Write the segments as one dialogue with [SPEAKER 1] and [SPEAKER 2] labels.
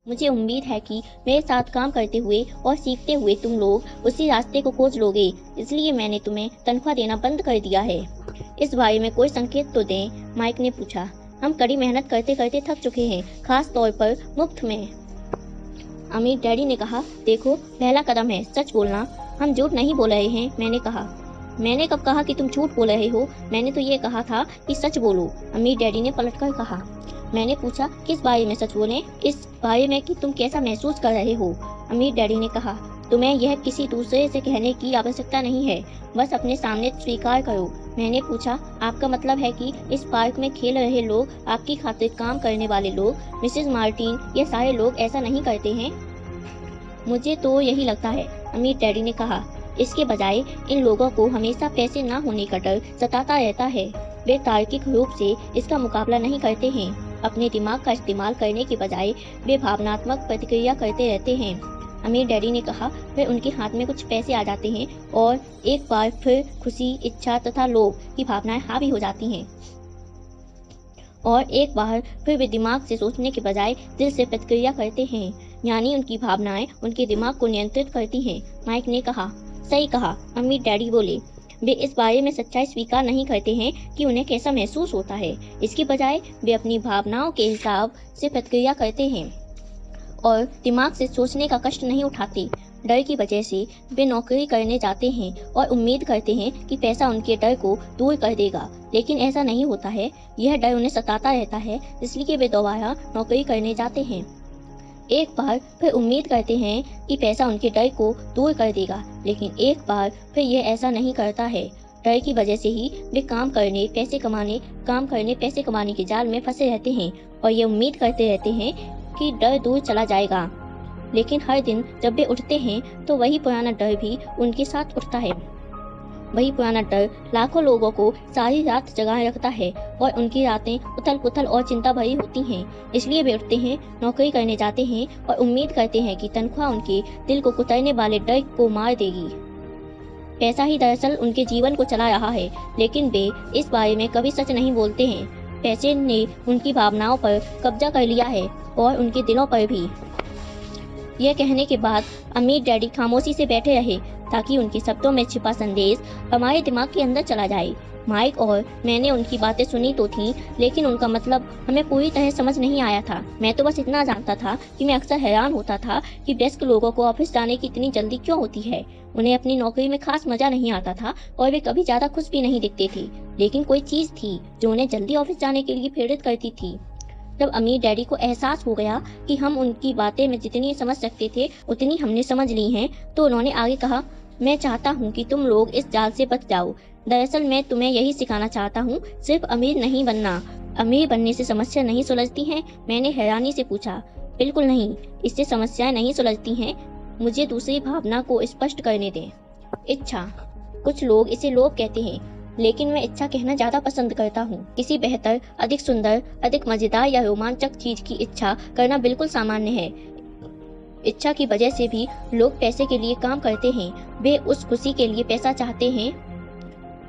[SPEAKER 1] मुझे उम्मीद है कि मेरे साथ काम करते हुए और सीखते हुए तुम लोग उसी रास्ते को खोज लोगे, इसलिए मैंने तुम्हें तनख्वाह देना बंद कर दिया है। इस बारे में कोई संकेत तो दें, माइक ने पूछा। हम कड़ी मेहनत करते करते थक चुके हैं, खास तौर पर मुफ्त में। अमीर डैडी ने कहा, देखो, पहला कदम है सच बोलना। हम झूठ नहीं बोल रहे हैं, मैंने कहा। मैंने कब कहा कि तुम झूठ बोल रहे हो? मैंने तो ये कहा था कि सच बोलो, अमीर डैडी ने पलटकर कहा। मैंने पूछा, किस बारे में सच बोलें? इस बारे में कि तुम कैसा महसूस कर रहे हो, अमीर डैडी ने कहा। तुम्हें यह किसी दूसरे से कहने की आवश्यकता नहीं है, बस अपने सामने स्वीकार करो। मैंने पूछा, आपका मतलब है कि इस पार्क में खेल रहे लोग, आपकी खातिर काम करने वाले लोग, मिसेस मार्टिन, ये सारे लोग ऐसा नहीं करते हैं? मुझे तो यही लगता है, अमीर डैडी ने कहा। इसके बजाय इन लोगों को हमेशा पैसे न होने का डर सताता रहता है। वे तार्किक रूप से इसका मुकाबला नहीं करते हैं। अपने दिमाग का इस्तेमाल करने के बजाय वे भावनात्मक प्रतिक्रिया करते रहते हैं। अमीर डैडी ने कहा, फिर उनके हाथ में कुछ पैसे आ जाते हैं और एक बार फिर खुशी, इच्छा तथा लोभ की भावनाएं हावी हो जाती हैं। और एक बार फिर वे दिमाग से सोचने के बजाय दिल से प्रतिक्रिया करते हैं, यानी उनकी भावनाएं उनके दिमाग को नियंत्रित करती हैं, माइक ने कहा। सही कहा, अमीर डैडी बोले। वे इस बारे में सच्चाई स्वीकार नहीं करते हैं कि उन्हें कैसा महसूस होता है। इसके बजाय वे अपनी भावनाओं के हिसाब से प्रतिक्रिया करते हैं और दिमाग से सोचने का कष्ट नहीं उठाते। डर की वजह से वे नौकरी करने जाते हैं और उम्मीद करते हैं कि पैसा उनके डर को दूर कर देगा, लेकिन ऐसा नहीं होता है। यह डर उन्हें सताता रहता है, इसलिए वे दोबारा नौकरी करने जाते हैं। एक बार फिर उम्मीद करते हैं कि पैसा उनके डर को दूर कर देगा, लेकिन एक बार फिर यह ऐसा नहीं करता है। डर की वजह से ही वे काम करने पैसे कमाने के जाल में फंसे रहते हैं और ये उम्मीद करते रहते हैं कि डर दूर चला जाएगा। लेकिन हर दिन जब वे उठते हैं तो वही पुराना डर भी उनके साथ उठता है। वही पुराना डर लाखों लोगों को सारी रात जगाए रखता है और उनकी रातें उथल पुथल और चिंता भरी होती हैं। इसलिए वे उठते हैं, नौकरी करने जाते हैं और उम्मीद करते हैं कि तनख्वाह उनके दिल को कुतरने वाले डर को मार देगी। पैसा ही दरअसल उनके जीवन को चला रहा है, लेकिन वे इस बारे में कभी सच नहीं बोलते हैं। पैसे ने उनकी भावनाओं पर कब्जा कर लिया है और उनके दिलों पर भी। यह कहने के बाद अमीर डैडी खामोशी से बैठे रहे ताकि उनके शब्दों में छिपा संदेश हमारे दिमाग के अंदर चला जाए। माइक और मैंने उनकी बातें सुनी तो थी, लेकिन उनका मतलब हमें पूरी तरह समझ नहीं आया था। मैं तो बस इतना जानता था कि मैं अक्सर हैरान होता था कि वयस्क लोगों को ऑफिस जाने की इतनी जल्दी क्यों होती है। उन्हें अपनी नौकरी में खास मजा नहीं आता था और वे कभी ज्यादा खुश भी नहीं दिखते थे, लेकिन कोई चीज थी जो उन्हें जल्दी ऑफिस जाने के लिए प्रेरित करती थी। जब अमीर डैडी को एहसास हो गया कि हम उनकी बातें में जितनी समझ सकते थे उतनी हमने समझ ली हैं, तो उन्होंने आगे कहा, मैं चाहता हूँ कि तुम लोग इस जाल से बच जाओ। दरअसल मैं तुम्हें यही सिखाना चाहता हूँ, सिर्फ अमीर नहीं बनना। अमीर बनने से समस्या नहीं सुलझती हैं? मैंने हैरानी से पूछा। बिल्कुल नहीं, इससे समस्याएं नहीं सुलझती हैं। मुझे दूसरी भावना को स्पष्ट करने दें। इच्छा। कुछ लोग इसे लोभ कहते हैं, लेकिन मैं इच्छा कहना ज्यादा पसंद करता हूँ। किसी बेहतर, अधिक सुंदर, अधिक मजेदार या रोमांचक चीज की इच्छा करना बिल्कुल सामान्य है। इच्छा की वजह से भी लोग पैसे के लिए काम करते हैं। वे उस खुशी के लिए पैसा चाहते हैं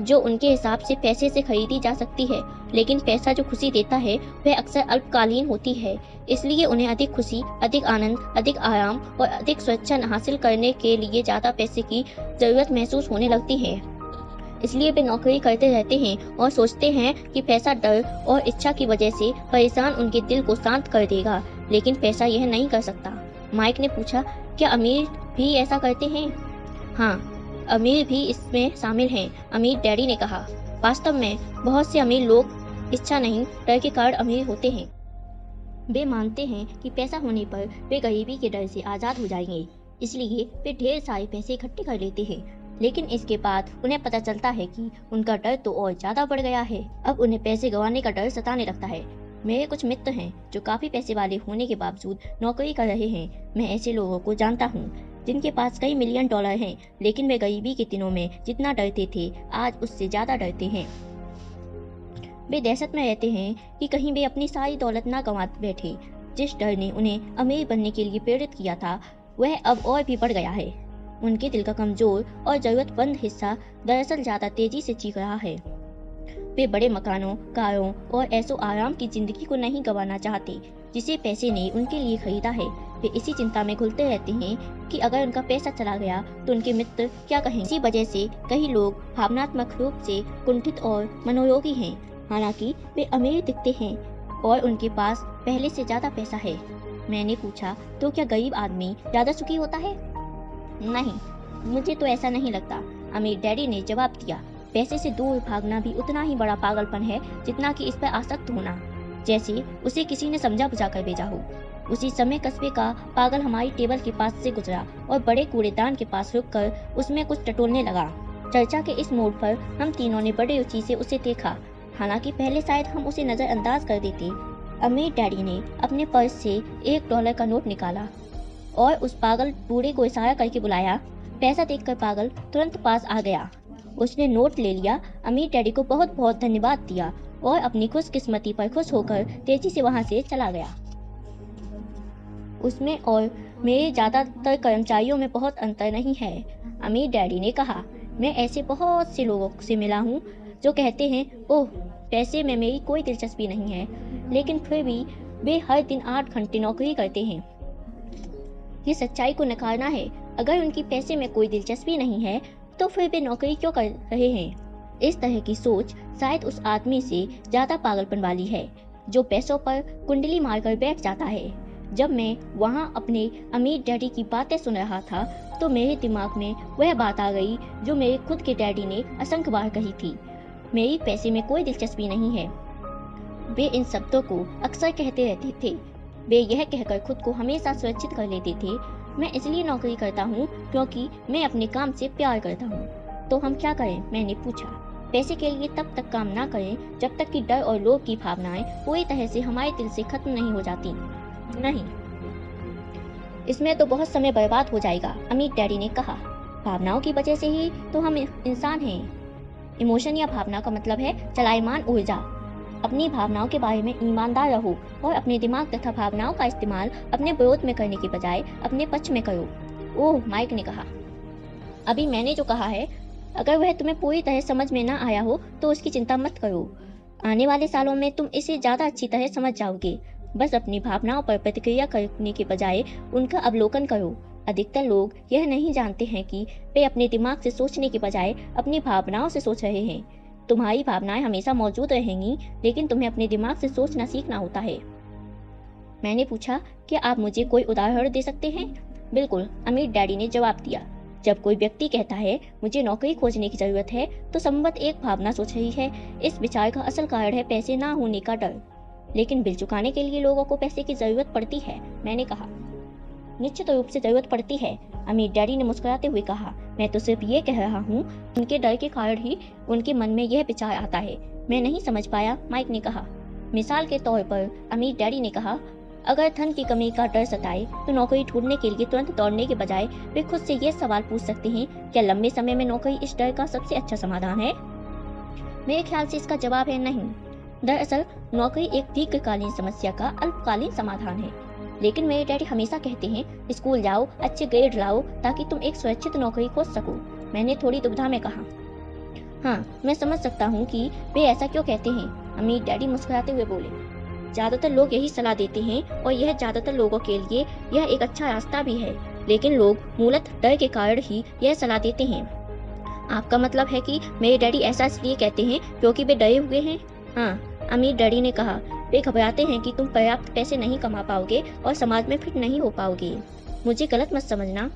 [SPEAKER 1] जो उनके हिसाब से पैसे से खरीदी जा सकती है, लेकिन पैसा जो खुशी देता है वह अक्सर अल्पकालीन होती है। इसलिए उन्हें अधिक खुशी, अधिक आनंद, अधिक आराम और अधिक सुरक्षा हासिल करने के लिए ज्यादा पैसे की जरूरत महसूस होने लगती है। इसलिए वे नौकरी करते रहते हैं और सोचते हैं कि पैसा डर और इच्छा की वजह से परेशान उनके दिल को शांत कर देगा, लेकिन पैसा यह नहीं कर सकता। माइक ने पूछा, क्या अमीर भी ऐसा करते हैं? हाँ, अमीर भी इसमें शामिल हैं, अमीर डैडी ने कहा। वास्तव में बहुत से अमीर लोग इच्छा नहीं, डर के कारण अमीर होते हैं। वे मानते हैं कि पैसा होने पर वे गरीबी के डर से आज़ाद हो जाएंगे, इसलिए वे ढेर सारे पैसे इकट्ठे कर लेते हैं। लेकिन इसके बाद उन्हें पता चलता है कि उनका डर तो और ज्यादा बढ़ गया है। अब उन्हें पैसे गंवाने का डर सताने लगता है। मेरे कुछ मित्र हैं जो काफी पैसे वाले होने के बावजूद नौकरी कर रहे हैं। मैं ऐसे लोगों को जानता हूँ जिनके पास कई मिलियन डॉलर हैं, लेकिन वे गरीबी के दिनों में जितना डरते थे आज उससे ज्यादा डरते हैं। वे दहशत में रहते हैं कि कहीं वे अपनी सारी दौलत ना गंवा बैठे। जिस डर ने उन्हें अमीर बनने के लिए प्रेरित किया था वह अब और भी बढ़ गया है। उनके दिल का कमजोर और जरूरतमंद हिस्सा दरअसल ज्यादा तेजी से चीख रहा है। वे बड़े मकानों, कारों और ऐसो आराम की जिंदगी को नहीं गंवाना चाहते, जिसे पैसे ने उनके लिए खरीदा है। वे इसी चिंता में घुलते रहते हैं कि अगर उनका पैसा चला गया तो उनके मित्र क्या कहेंगे। इसी वजह से कई लोग भावनात्मक रूप से कुंठित और मनोरोगी हैं। हालांकि वे अमीर दिखते हैं और उनके पास पहले से ज्यादा पैसा है। मैंने पूछा, तो क्या गरीब आदमी ज्यादा सुखी होता है? नहीं, मुझे तो ऐसा नहीं लगता, अमीर डैडी ने जवाब दिया। पैसे से दूर भागना भी उतना ही बड़ा पागलपन है जितना कि इस पर आसक्त होना, जैसे उसे किसी ने समझा बुझा कर भेजा हो। उसी समय कस्बे का पागल हमारी टेबल के पास से गुजरा और बड़े कूड़ेदान के पास रुककर उसमें कुछ टटोलने लगा। चर्चा के इस मोड़ पर हम तीनों ने बड़े रुचि से उसे देखा। हालांकि पहले शायद हम उसे नजरअंदाज कर देते। अमीर डैडी ने अपने पर्स से $1 का नोट निकाला और उस पागल बूढ़े को इशारा करके बुलाया। पैसा देखकर पागल तुरंत पास आ गया। उसने नोट ले लिया, अमीर डैडी को बहुत बहुत धन्यवाद दिया और अपनी खुशकिस्मती पर खुश होकर तेजी से वहां से चला गया। उसमें और मेरे ज्यादातर कर्मचारियों में बहुत अंतर नहीं है, अमीर डैडी ने कहा। मैं ऐसे बहुत से लोगों से मिला हूँ जो कहते हैं, ओह, पैसे में मेरी कोई दिलचस्पी नहीं है, लेकिन फिर भी वे हर दिन 8 घंटे नौकरी करते हैं। ये सच्चाई को नकारना है। अगर उनकी पैसे में कोई दिलचस्पी नहीं है तो फिर वे नौकरी क्यों कर रहे हैं? इस तरह की सोच शायद उस आदमी से ज्यादा पागलपन वाली है जो पैसों पर कुंडली मारकर बैठ जाता है। जब मैं वहां अपने अमीर डैडी की बातें सुन रहा था तो मेरे दिमाग में वह बात आ गई जो मेरे खुद के डैडी ने असंख्य बार कही थी, मेरी पैसे में कोई दिलचस्पी नहीं है। वे इन शब्दों को अक्सर कहते रहते थे। वे यह कहकर खुद को हमेशा सुरक्षित कर लेते थे, मैं इसलिए नौकरी करता हूँ क्योंकि मैं अपने काम से प्यार करता हूँ। तो हम क्या करें? मैंने पूछा। पैसे के लिए तब तक काम ना करें जब तक कि डर और लोभ की भावनाएं पूरी तरह से हमारे दिल से खत्म नहीं हो जाती। नहीं, इसमें तो बहुत समय बर्बाद हो जाएगा, अमीर डैडी ने कहा। भावनाओं की वजह से ही तो हम इंसान हैं। इमोशन या भावना का मतलब है चलायमान ऊर्जा। अपनी भावनाओं के बारे में ईमानदार रहो और अपने दिमाग तथा भावनाओं का इस्तेमाल अपने विरोध में करने के बजाय अपने पक्ष में करो। ओह, माइक ने कहा। अभी मैंने जो कहा है, अगर वह तुम्हें पूरी तरह समझ में ना आया हो तो उसकी चिंता मत करो। आने वाले सालों में तुम इसे ज्यादा अच्छी तरह समझ जाओगे। बस अपनी भावनाओं पर प्रतिक्रिया करने के बजाय उनका अवलोकन करो। अधिकतर लोग यह नहीं जानते हैं कि वे अपने दिमाग से सोचने के बजाय अपनी भावनाओं से सोच रहे हैं। तुम्हारी भावनाएं हमेशा मौजूद रहेंगी, लेकिन तुम्हें अपने दिमाग से सोचना सीखना होता है। मैंने पूछा, क्या आप मुझे कोई उदाहरण दे सकते हैं? बिल्कुल, अमीर डैडी ने जवाब दिया। जब कोई व्यक्ति कहता है मुझे नौकरी खोजने की जरूरत है तो संभवतः एक भावना सोच रही है। इस विचार का असल कारण है पैसे ना होने का डर। लेकिन बिल चुकाने के लिए लोगों को पैसे की जरूरत पड़ती है, मैंने कहा। निश्चित रूप से जरूरत पड़ती है, अमीर डैडी ने मुस्कुराते हुए कहा। मैं तो सिर्फ ये कह रहा हूँ, उनके डर के कारण ही उनके मन में यह विचार आता है। मैं नहीं समझ पाया, माइक ने कहा। मिसाल के तौर पर, अमीर डैडी ने कहा, अगर धन की कमी का डर सताए तो नौकरी ढूंढने के लिए तुरंत दौड़ने के बजाय वे खुद से ये सवाल पूछ सकते हैं, क्या लंबे समय में नौकरी इस डर का सबसे अच्छा समाधान है? मेरे ख्याल से इसका जवाब है नहीं। दरअसल नौकरी एक दीर्घकालीन समस्या का अल्पकालीन समाधान है। लेकिन मेरे डैडी हमेशा कहते हैं, स्कूल जाओ, अच्छे ग्रेड लाओ ताकि तुम एक सुरक्षित नौकरी खोज सको। मैंने थोड़ी दुविधा में कहा। हाँ, मैं समझ सकता हूँ कि वे ऐसा क्यों कहते हैं, अमीर डैडी मुस्कुराते हुए बोले। ज्यादातर लोग यही सलाह देते हैं और यह ज्यादातर लोगों के लिए यह एक अच्छा रास्ता भी है, लेकिन लोग मूलतः डर के कारण ही यह सलाह देते हैं। आपका मतलब है कि मेरे डैडी ऐसा इसलिए कहते हैं क्योंकि वे डरे हुए हैं? हाँ, अमीर डैडी ने कहा। वे घबराते हैं कि तुम पर्याप्त पैसे नहीं कमा पाओगे और समाज में फिट नहीं हो पाओगे। मुझे गलत मत समझना,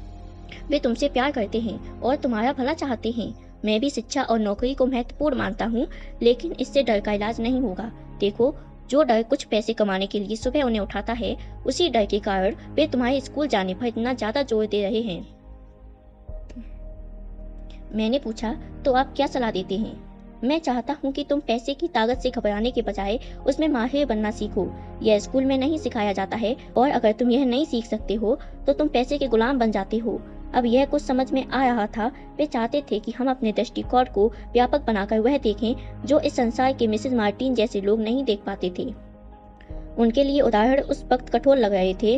[SPEAKER 1] वे तुमसे प्यार करते हैं और तुम्हारा भला चाहते हैं। मैं भी शिक्षा और नौकरी को महत्वपूर्ण मानता हूँ, लेकिन इससे डर का इलाज नहीं होगा। देखो, जो डर कुछ पैसे कमाने के लिए सुबह उन्हें उठाता है, उसी डर के कारण वे तुम्हारे स्कूल जाने पर इतना ज्यादा जोर दे रहे हैं। मैंने पूछा, तो आप क्या सलाह देते हैं? मैं चाहता हूँ कि तुम पैसे की ताकत से घबराने के बजाय उसमें माहिर बनना सीखो। यह स्कूल में नहीं सिखाया जाता है और अगर तुम यह नहीं सीख सकते हो तो तुम पैसे के गुलाम बन जाते हो। अब यह कुछ समझ में आ रहा था। वे चाहते थे कि हम अपने दृष्टिकोण को व्यापक बनाकर वह देखें जो इस संसार के मिसेस मार्टिन जैसे लोग नहीं देख पाते थे। उनके लिए उदाहरण उस वक्त कठोर लग रहे थे,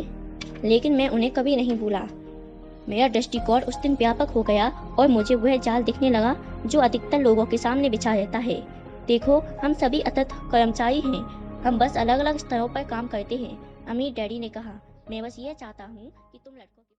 [SPEAKER 1] लेकिन मैं उन्हें कभी नहीं भूला। मेरा दृष्टिकोण उस दिन व्यापक हो गया और मुझे वह जाल दिखने लगा जो अधिकतर लोगों के सामने बिछा रहता है। देखो, हम सभी अथक कर्मचारी हैं। हम बस अलग अलग स्तरों पर काम करते हैं। अमीर डैडी ने कहा, मैं बस ये चाहता हूँ कि तुम लड़कों की